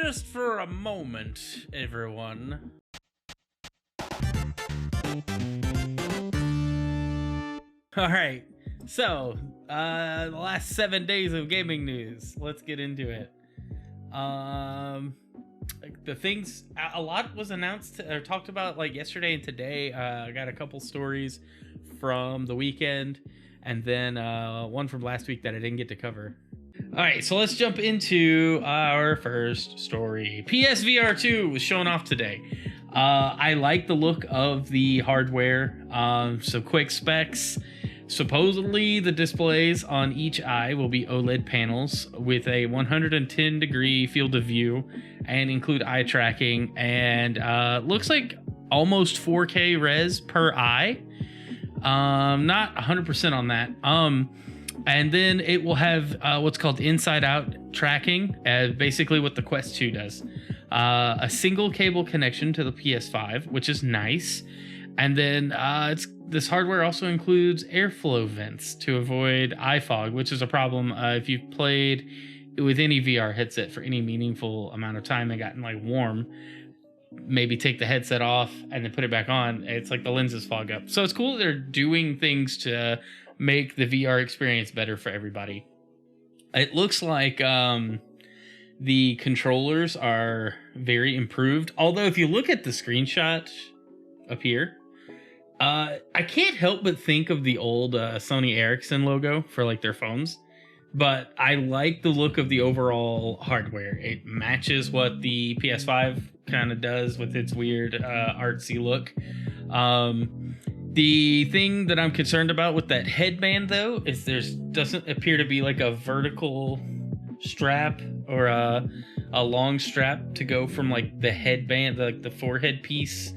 just for a moment, everyone. All right, so the last 7 days of gaming news. Let's get into it. The things, a lot was announced or talked about like yesterday and today. I got a couple stories from the weekend, and then one from last week that I didn't get to cover. All right, so let's jump into our first story. PSVR2 was shown off today. I like the look of the hardware. Some quick specs. Supposedly, the displays on each eye will be OLED panels with a 110-degree field of view and include eye tracking, and looks like almost 4K res per eye. Not 100% on that. And then it will have what's called inside-out tracking, basically what the Quest 2 does. A single cable connection to the PS5, which is nice. And then this hardware also includes airflow vents to avoid eye fog, which is a problem if you've played with any VR headset for any meaningful amount of time and gotten like warm. Maybe take the headset off and then put it back on. It's like the lenses fog up. So it's cool that they're doing things to make the VR experience better for everybody. It looks like the controllers are very improved. Although if you look at the screenshot up here, I can't help but think of the old Sony Ericsson logo for like their phones. But I like the look of the overall hardware. It matches what the PS5 kind of does with its weird artsy look. The thing that I'm concerned about with that headband, though, is doesn't appear to be like a vertical strap or a long strap to go from like the headband, like the forehead piece,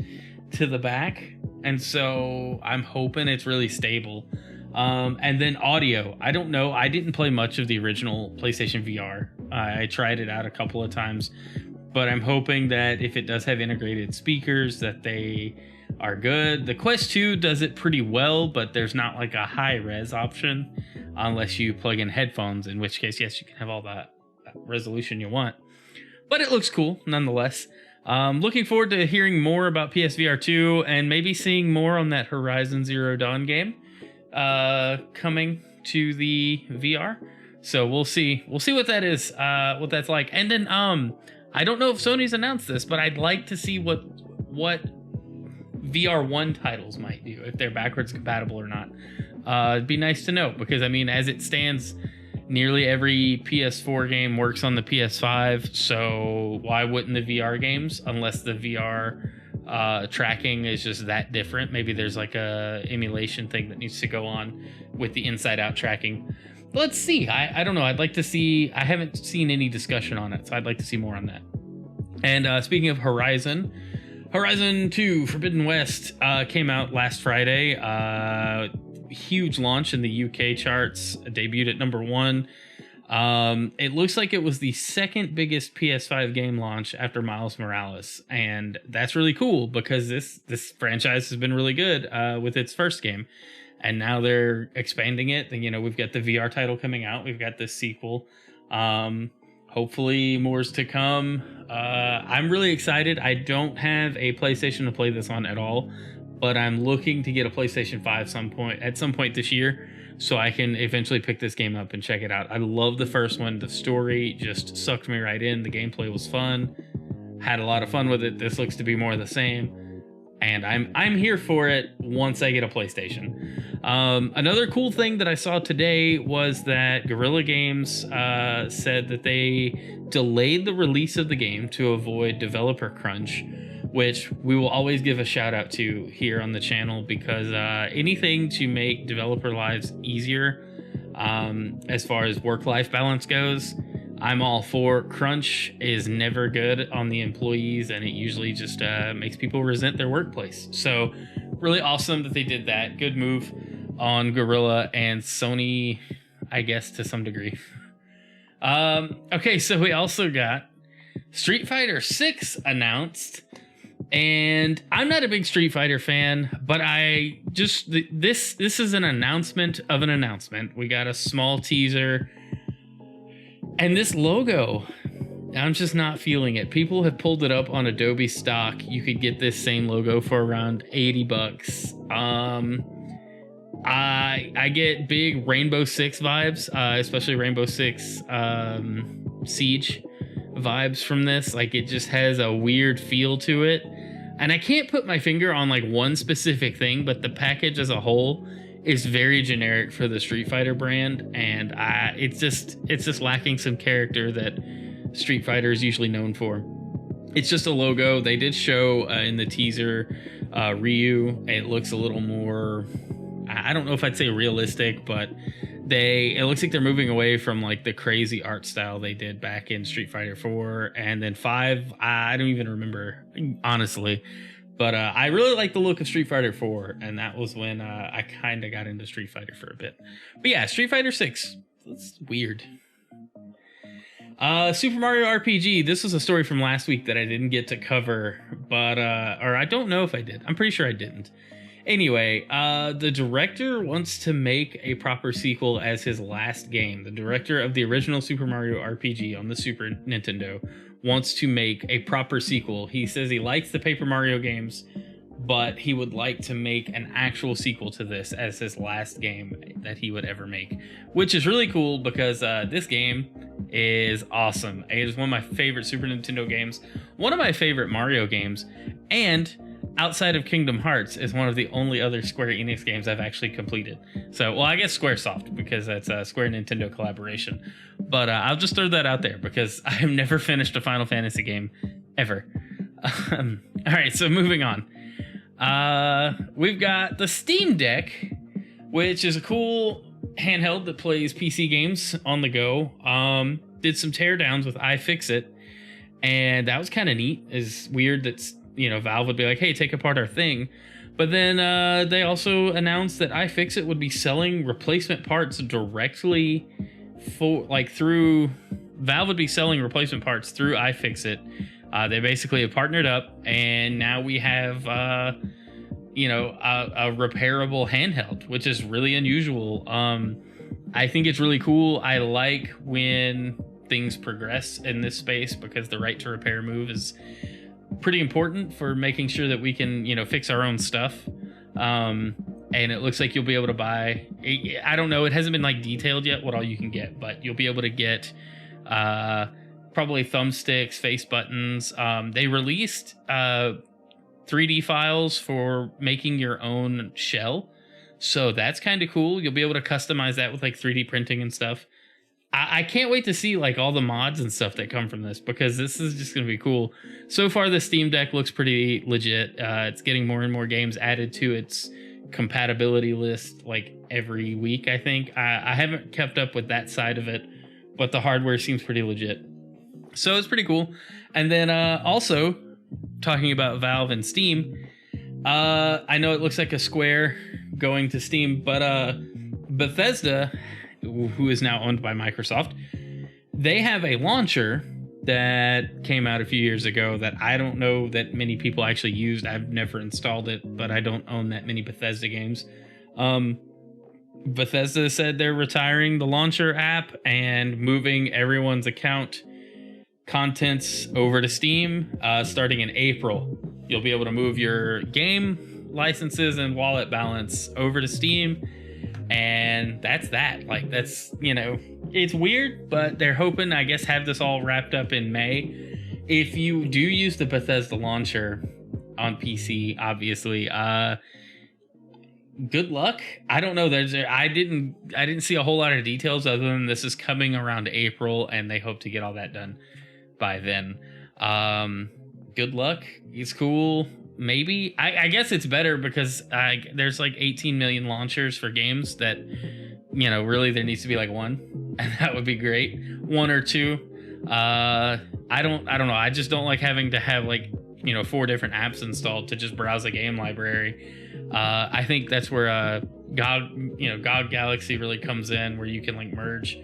to the back. And so I'm hoping it's really stable. And then audio. I don't know. I didn't play much of the original PlayStation VR. I tried it out a couple of times, but I'm hoping that if it does have integrated speakers, that they are good. The Quest 2 does it pretty well, but there's not like a high res option unless you plug in headphones, in which case, yes, you can have all that resolution you want. But it looks cool nonetheless. Looking forward to hearing more about PSVR 2 and maybe seeing more on that Horizon Zero Dawn game coming to the VR. So we'll see what that is, what that's like. And then I don't know if Sony's announced this, but I'd like to see what VR1 titles might do, if they're backwards compatible or not. It'd be nice to know, because I mean, as it stands, nearly every PS4 game works on the PS5, so why wouldn't the VR games, unless the VR tracking is just that different? Maybe there's like a emulation thing that needs to go on with the inside out tracking. Let's see. I don't know. I'd like to see. I haven't seen any discussion on it, so I'd like to see more on that. And speaking of Horizon 2 Forbidden West came out last Friday. Huge launch in the UK charts, debuted at #1. It looks like it was the second biggest PS5 game launch after Miles Morales, and that's really cool because this franchise has been really good with its first game, and now they're expanding it. And, you know, we've got the VR title coming out, we've got this sequel. Hopefully more's to come. I'm really excited. I don't have a PlayStation to play this on at all, but I'm looking to get a PlayStation 5 at some point this year, so I can eventually pick this game up and check it out. I love the first one. The story just sucked me right in. The gameplay was fun. Had a lot of fun with it. This looks to be more of the same, and I'm here for it once I get a PlayStation. Another cool thing that I saw today was that Guerrilla Games said that they delayed the release of the game to avoid developer crunch, which we will always give a shout out to here on the channel, because anything to make developer lives easier as far as work-life balance goes, I'm all for. Crunch is never good on the employees, and it usually just makes people resent their workplace. So really awesome that they did that. Good move on Guerrilla and Sony, I guess, to some degree. Okay, so we also got Street Fighter 6 announced. And I'm not a big Street Fighter fan, but this is an announcement of an announcement. We got a small teaser, and this logo I'm just not feeling it. People have pulled it up on Adobe stock. You could get this same logo for around $80. I get big Rainbow Six vibes, especially Rainbow Six Siege vibes from this. Like, it just has a weird feel to it. And I can't put my finger on like one specific thing, but the package as a whole is very generic for the Street Fighter brand, and it's just lacking some character that Street Fighter is usually known for. It's just a logo. They did show in the teaser Ryu. It looks a little more, I don't know if I'd say realistic, but it looks like they're moving away from like the crazy art style they did back in Street Fighter 4, and then 5. I don't even remember, honestly. But I really like the look of Street Fighter 4, and that was when I kind of got into Street Fighter for a bit. But yeah, Street Fighter 6. It's weird. Super Mario RPG. This was a story from last week that I didn't get to cover, but or I don't know if I did. I'm pretty sure I didn't. Anyway, the director wants to make a proper sequel as his last game. The director of the original Super Mario RPG on the Super Nintendo wants to make a proper sequel. He says he likes the Paper Mario games, but he would like to make an actual sequel to this as his last game that he would ever make, which is really cool because this game is awesome. It is one of my favorite Super Nintendo games, one of my favorite Mario games, and outside of Kingdom Hearts is one of the only other Square Enix games I've actually completed. So, well, I guess Squaresoft, because that's a Square Nintendo collaboration. But I'll just throw that out there because I have never finished a Final Fantasy game ever. All right, so moving on. We've got the Steam Deck, which is a cool handheld that plays PC games on the go. Did some teardowns with iFixit, and that was kind of neat. It's weird that, you know, Valve would be like, hey, take apart our thing. But then they also announced that iFixit would be selling replacement parts directly through Valve would be selling replacement parts through iFixit. They basically have partnered up, and now we have a repairable handheld, which is really unusual. I think it's really cool. I like when things progress in this space because the right to repair move is pretty important for making sure that we can, fix our own stuff. And it looks like you'll be able to buy, I don't know, it hasn't been like detailed yet what all you can get, but you'll be able to get probably thumbsticks, face buttons. They released 3D files for making your own shell. So that's kind of cool. You'll be able to customize that with like 3D printing and stuff. I can't wait to see like all the mods and stuff that come from this, because this is just going to be cool. So far, the Steam Deck looks pretty legit. It's getting more and more games added to its compatibility list like every week, I think. I haven't kept up with that side of it, but the hardware seems pretty legit. So it's pretty cool. And then also, talking about Valve and Steam, I know it looks like a Square going to Steam, but Bethesda, who is now owned by Microsoft, they have a launcher that came out a few years ago that I don't know that many people actually used. I've never installed it, but I don't own that many Bethesda games. Bethesda said they're retiring the launcher app and moving everyone's account contents over to Steam starting in April. You'll be able to move your game licenses and wallet balance over to Steam, and that's that. Like, that's, it's weird, but they're hoping, I guess, have this all wrapped up in May. If you do use the Bethesda launcher on PC, obviously, good luck. I don't know. I didn't see a whole lot of details other than this is coming around April, and they hope to get all that done by then. Good luck. It's cool. Maybe. I guess it's better because there's like 18 million launchers for games that, really there needs to be like one, and that would be great. One or two. I don't know. I just don't like having to have like, 4 different apps installed to just browse a game library. I think that's where GOG Galaxy really comes in, where you can like merge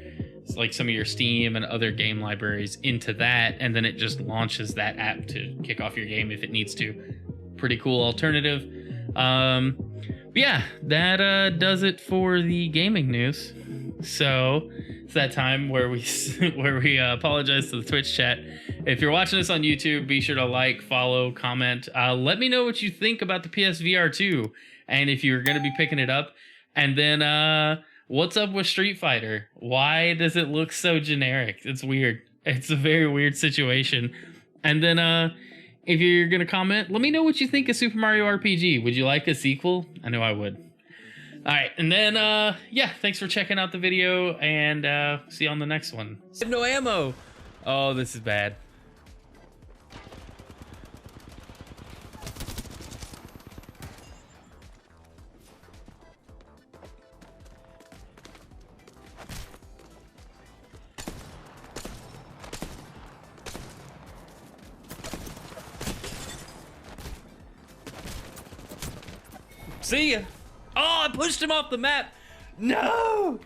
like some of your Steam and other game libraries into that, and then it just launches that app to kick off your game if it needs to. Pretty cool alternative. But yeah, that does it for the gaming news. So It's that time where we apologize to the Twitch chat. If you're watching this on YouTube, be sure to like, follow, comment. Let me know what you think about the PSVR2 and if you're going to be picking it up. And then what's up with Street Fighter? Why does it look so generic? It's weird. It's a very weird situation. And then if you're going to comment, let me know what you think of Super Mario RPG. Would you like a sequel? I know I would. All right, and then, yeah, thanks for checking out the video, and see you on the next one. I have no ammo. Oh, this is bad. See ya. Oh, I pushed him off the map. No!